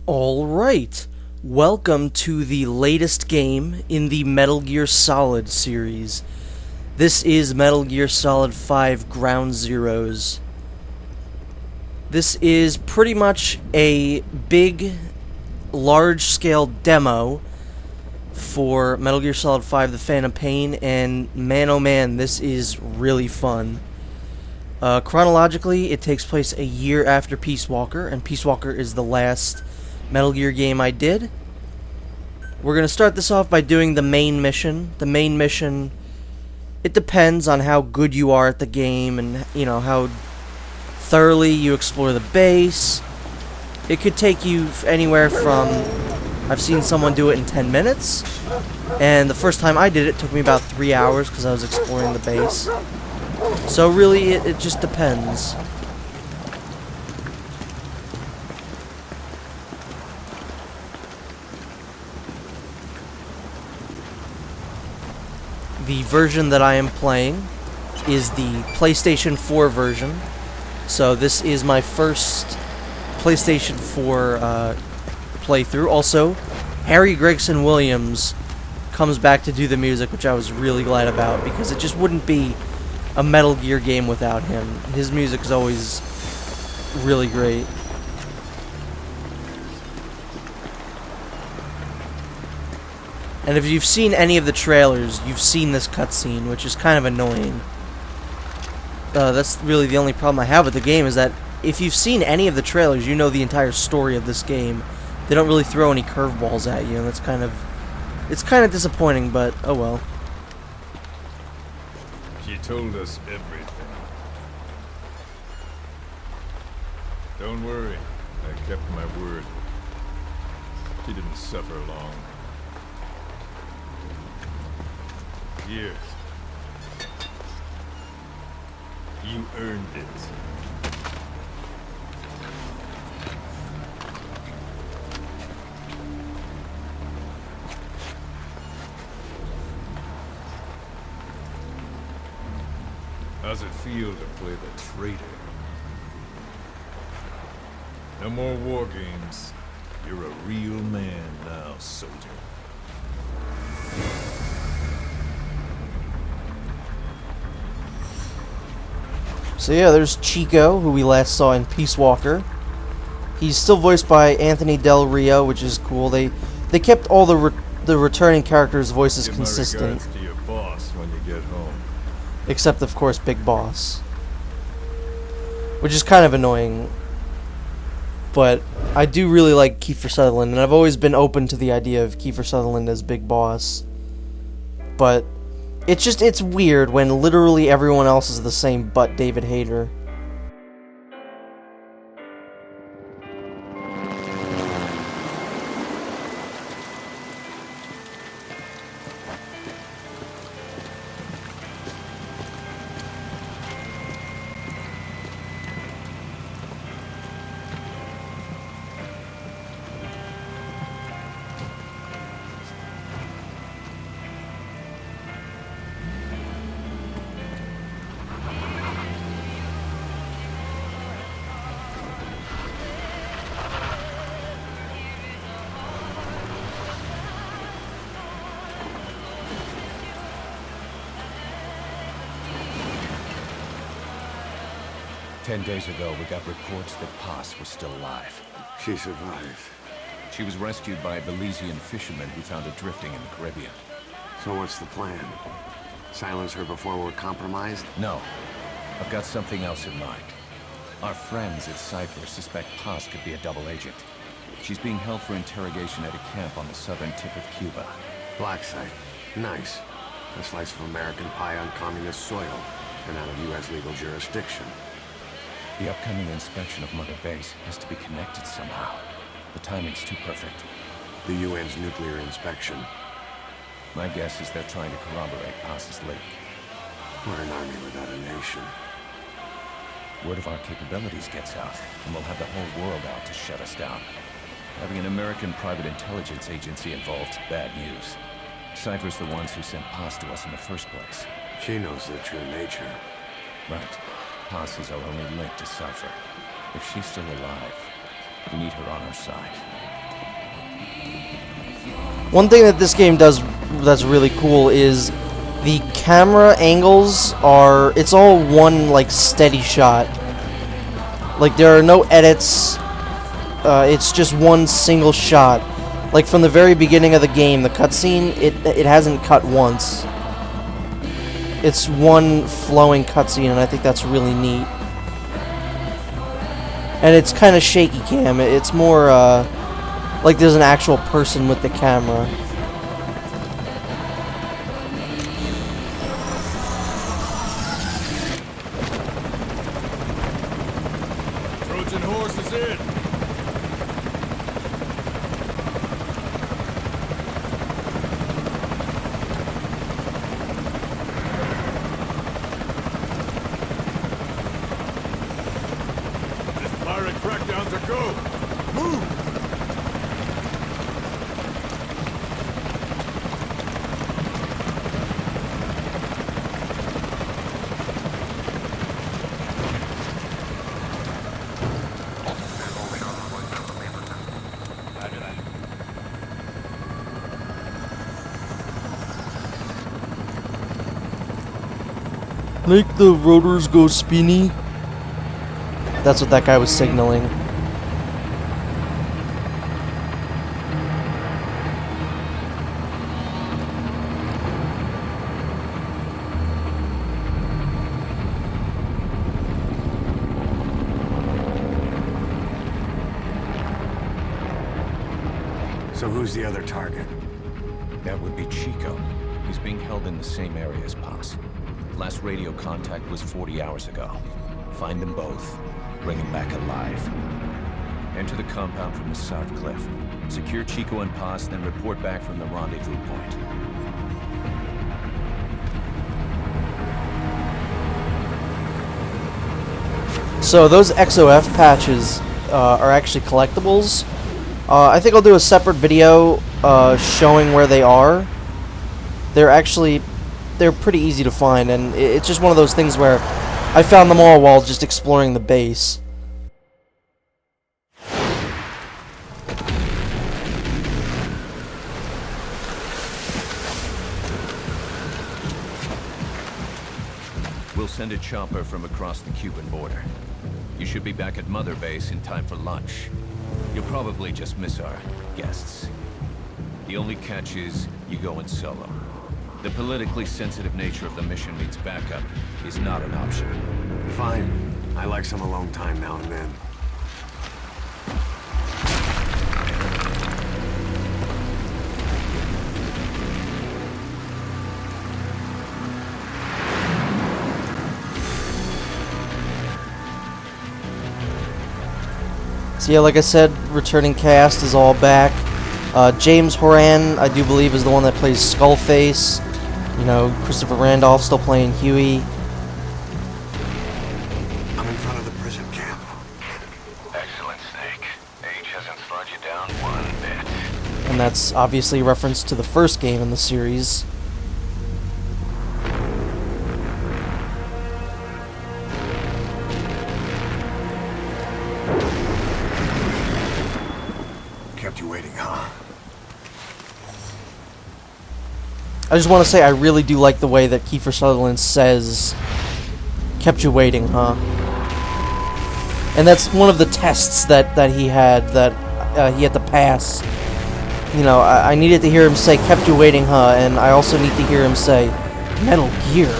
Alright, welcome to the latest game in the Metal Gear Solid series. This is Metal Gear Solid 5 Ground Zeroes. This is pretty much a big, large-scale demo for Metal Gear Solid 5 The Phantom Pain, and man oh man, this is really fun. Chronologically, it takes place a year after Peace Walker, and Peace Walker is the last Metal Gear game I did. We're going to start this off by doing the main mission. The main mission, it depends on how good you are at the game and, how thoroughly you explore the base. It could take you anywhere from, I've seen someone do it in 10 minutes, and the first time I did it took me about 3 hours because I was exploring the base. So really, it just depends. The version that I am playing is the PlayStation 4 version. So this is my first PlayStation 4 playthrough. Also, Harry Gregson Williams comes back to do the music, which I was really glad about, because it just wouldn't be a Metal Gear game without him. His music is always really great. And if you've seen any of the trailers, you've seen this cutscene, which is kind of annoying. That's really the only problem I have with the game, is that if you've seen any of the trailers, you know the entire story of this game. They don't really throw any curveballs at you, and it's kind of disappointing, but oh well. She told us everything. Don't worry, I kept my word. She didn't suffer long. Here. You earned it. How's it feel to play the traitor? No more war games. You're a real man now, soldier. So yeah, there's Chico, who we last saw in Peace Walker. He's still voiced by Anthony Del Rio, which is cool. They kept all the returning characters' voices consistent. Give my regards to your boss when you get home. Except, of course, Big Boss. Which is kind of annoying. But I do really like Kiefer Sutherland, and I've always been open to the idea of Kiefer Sutherland as Big Boss. But it's weird when literally everyone else is the same but David Hayter. Ten days ago, we got reports that Paz was still alive. She survived. She was rescued by a Belizean fisherman who found her drifting in the Caribbean. So what's the plan? Silence her before we're compromised? No. I've got something else in mind. Our friends at Cypher suspect Paz could be a double agent. She's being held for interrogation at a camp on the southern tip of Cuba. Black site. Nice. A slice of American pie on communist soil, and out of U.S. legal jurisdiction. The upcoming inspection of Mother Base has to be connected somehow. The timing's too perfect. The UN's nuclear inspection. My guess is they're trying to corroborate Paz's leak. We're an army without a nation. Word of our capabilities gets out, and we'll have the whole world out to shut us down. Having an American private intelligence agency involved's bad news. Cypher's the ones who sent Paz to us in the first place. She knows their true nature. Right. Paz is our only link to Cypher. If she's still alive, we need her on our side. One thing that this game does that's really cool is the camera angles are, it's all one like steady shot. Like there are no edits. It's just one single shot. Like from the very beginning of the game, the cutscene, it hasn't cut once. It's one flowing cutscene, and I think that's really neat. And it's kind of shaky cam. It's more like there's an actual person with the camera. Trojan horse is in. This pirate crackdown's a go. Move! Make the rotors go spinny. That's what that guy was signaling. So who's the other target? That would be Chico. He's being held in the same area as Paz. Last radio contact was 40 hours ago. Find them both. Bring them back alive. Enter the compound from the south cliff. Secure Chico and Paz, then report back from the rendezvous point. So those XOF patches are actually collectibles. I think I'll do a separate video showing where they are. They're pretty easy to find, and it's just one of those things where I found them all while just exploring the base. We'll send a chopper from across the Cuban border. You should be back at Mother Base in time for lunch. You'll probably just miss our guests. The only catch is you go in solo. The politically sensitive nature of the mission means backup is not an option. Fine. I like some alone time now and then. So yeah, like I said, returning cast is all back. James Horan, I do believe, is the one that plays Skullface. You know, Christopher Randolph still playing Huey. I'm in front of the prison camp. Excellent, Snake. Age hasn't slowed you down one bit. And that's obviously a reference to the first game in the series. Kept you waiting, huh? I just want to say I really do like the way that Kiefer Sutherland says, "Kept you waiting, huh?" And that's one of the tests that he had, that he had to pass. You know, I needed to hear him say, "Kept you waiting, huh?" And I also need to hear him say, "Metal Gear."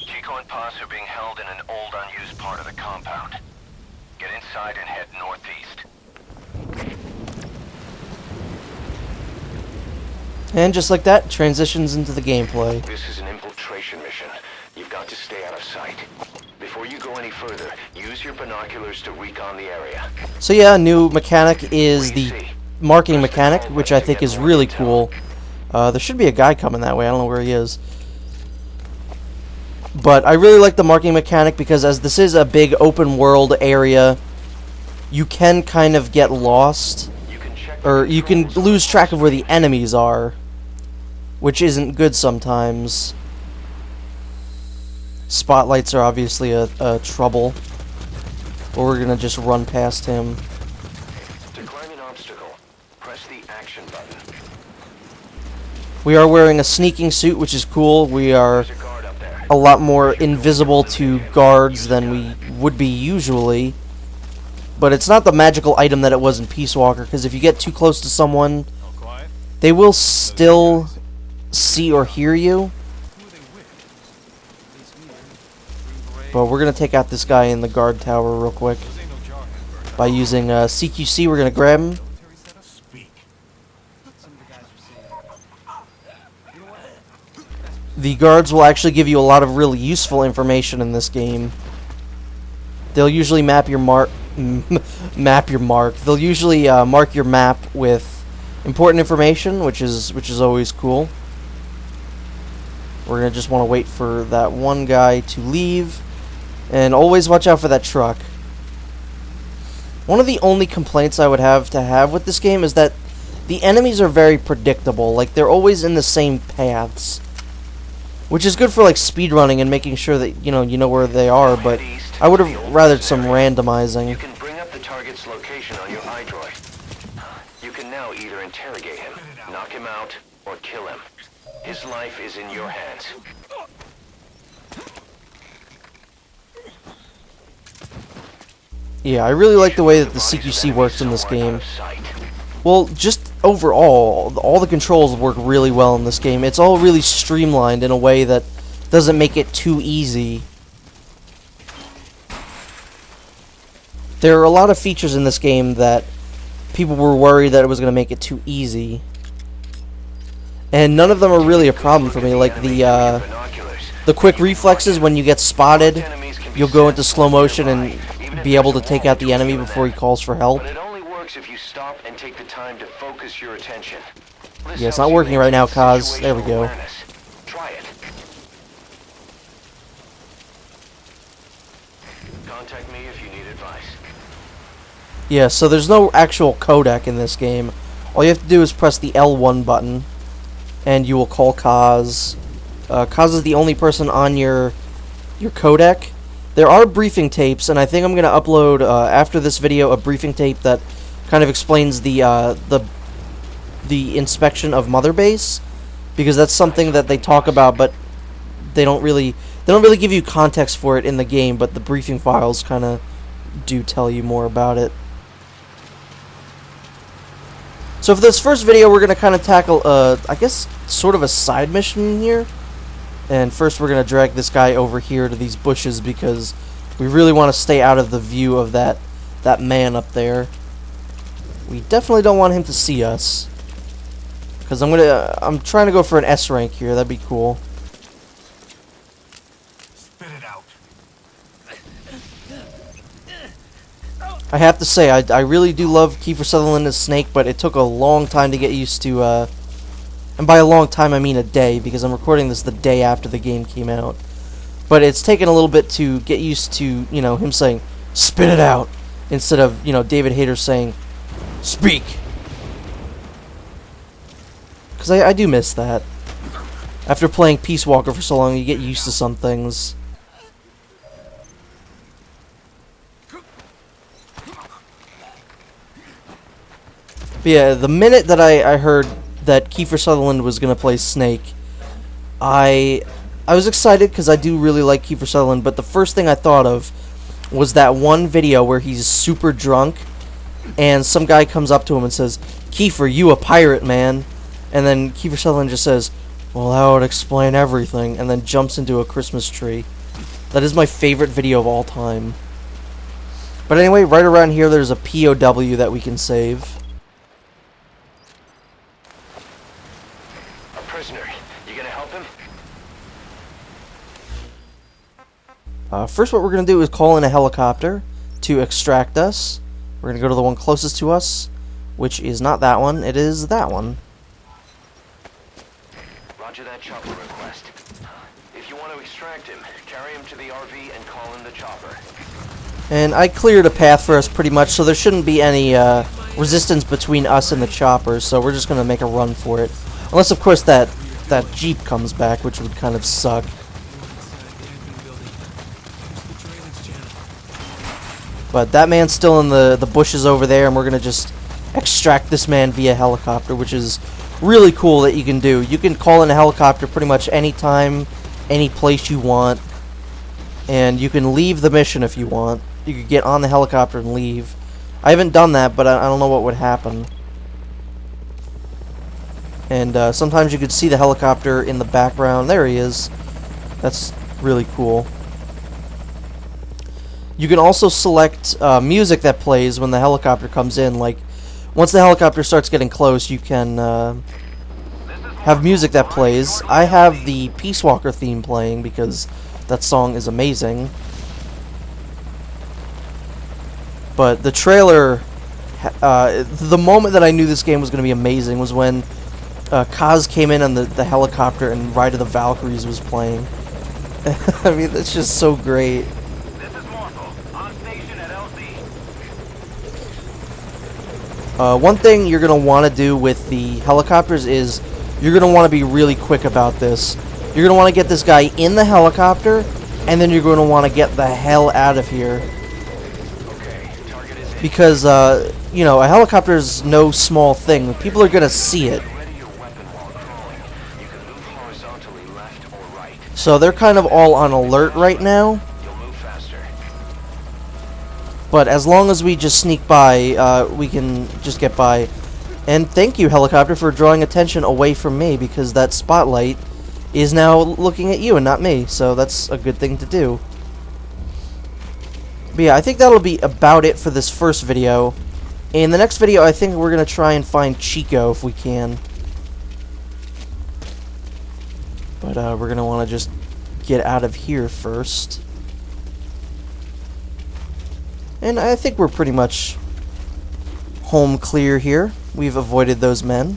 Chico and Paz are being held in an old, unused part of the compound. Get inside and head northeast. And just like that, transitions into the gameplay. This is an infiltration mission. You've got to stay out of sight. Before you go any further, use your binoculars to recon the area. So yeah, a new mechanic is the marking mechanic, which I think is really cool. There should be a guy coming that way. I don't know where he is. But I really like the marking mechanic because as this is a big open world area, you can kind of get lost, or you can lose track of where the enemies are, which isn't good sometimes. Spotlights are obviously a trouble, but we're gonna just run past him. To climb an obstacle, press the action button. We are wearing a sneaking suit, which is cool. We are There's a guard up there. a lot more invisible to guards than we would be usually. But it's not the magical item that it was in Peace Walker, because if you get too close to someone, All quiet? they will still see or hear you. But we're going to take out this guy in the guard tower real quick. By using CQC, we're going to grab him. The guards will actually give you a lot of really useful information in this game. They'll usually map your mark. They'll usually mark your map with important information, which is always cool. We're gonna just want to wait for that one guy to leave, and always watch out for that truck. One of the only complaints I would have with this game is that the enemies are very predictable. Like, they're always in the same paths, which is good for like speedrunning and making sure that you know where they are. But I would have rather some randomizing. You can bring up the target's location on your iDroid. You can now either interrogate him, knock him out, or kill him. His life is in your hands. Yeah, I really like the way that the CQC works in this game. Well, just overall, all the controls work really well in this game. It's all really streamlined in a way that doesn't make it too easy. There are a lot of features in this game that people were worried that it was going to make it too easy. And none of them are really a problem for me. Like the quick reflexes when you get spotted, you'll go into slow motion and be able to take out the enemy before he calls for help. But it only works if you stop and take the time to focus your attention. Yeah, it's not working right now, Kaz. There we go. Try it. Contact me if you need advice. Yeah, so there's no actual codec in this game. All you have to do is press the L1 button, and you will call Kaz. Kaz is the only person on your codec. There are briefing tapes, and I think I'm going to upload, after this video, a briefing tape that kind of explains the inspection of Mother Base, because that's something that they talk about, but they don't really give you context for it in the game, but the briefing files kind of do tell you more about it. So for this first video, we're going to kind of tackle, I guess, sort of a side mission here. And first we're going to drag this guy over here to these bushes because we really want to stay out of the view of that man up there. We definitely don't want him to see us. Because I'm trying to go for an S rank here. That'd be cool. Spit it out. I have to say, I really do love Kiefer Sutherland as Snake, but it took a long time to get used to, and by a long time I mean a day, because I'm recording this the day after the game came out. But it's taken a little bit to get used to, you know, him saying, "Spit it out," instead of, you know, David Hayter saying, "Speak." Because I do miss that. After playing Peace Walker for so long, you get used to some things. But yeah, the minute that I heard that Kiefer Sutherland was going to play Snake, I was excited because I do really like Kiefer Sutherland, but the first thing I thought of was that one video where he's super drunk and some guy comes up to him and says, "Kiefer, you a pirate, man." And then Kiefer Sutherland just says, "Well, that would explain everything," and then jumps into a Christmas tree. That is my favorite video of all time. But anyway, right around here there's a POW that we can save. A prisoner. You gonna help him? First, what we're going to do is call in a helicopter to extract us. We're going to go to the one closest to us, which is not that one, it is that one. Roger that chopper request. If you want want to extract him, carry him to the RV and call in the chopper. And I cleared a path for us pretty much, so there shouldn't be any resistance between us and the chopper, so we're just going to make a run for it. Unless, of course, that Jeep comes back, which would kind of suck. But that man's still in the bushes over there, and we're going to just extract this man via helicopter, which is really cool that you can do. You can call in a helicopter pretty much anytime, any place you want, and you can leave the mission if you want. You could get on the helicopter and leave. I haven't done that, but I don't know what would happen. And sometimes you could see the helicopter in the background. There he is. That's really cool. You can also select music that plays when the helicopter comes in. Like, once the helicopter starts getting close, you can have music that plays. I have the Peace Walker theme playing because that song is amazing. But the trailer, the moment that I knew this game was going to be amazing was when Kaz came in on the helicopter and Ride of the Valkyries was playing. I mean, that's just so great. This is Morphle, on station at LZ. One thing you're going to want to do with the helicopters is you're going to want to be really quick about this. You're going to want to get this guy in the helicopter, and then you're going to want to get the hell out of here. Because, you know, a helicopter is no small thing. People are going to see it. So they're kind of all on alert right now. But as long as we just sneak by, we can just get by. And thank you, helicopter, for drawing attention away from me, because that spotlight is now looking at you and not me. So that's a good thing to do. But yeah, I think that'll be about it for this first video. In the next video, I think we're going to try and find Chico if we can. But we're going to want to just get out of here first. And I think we're pretty much home clear here. We've avoided those men.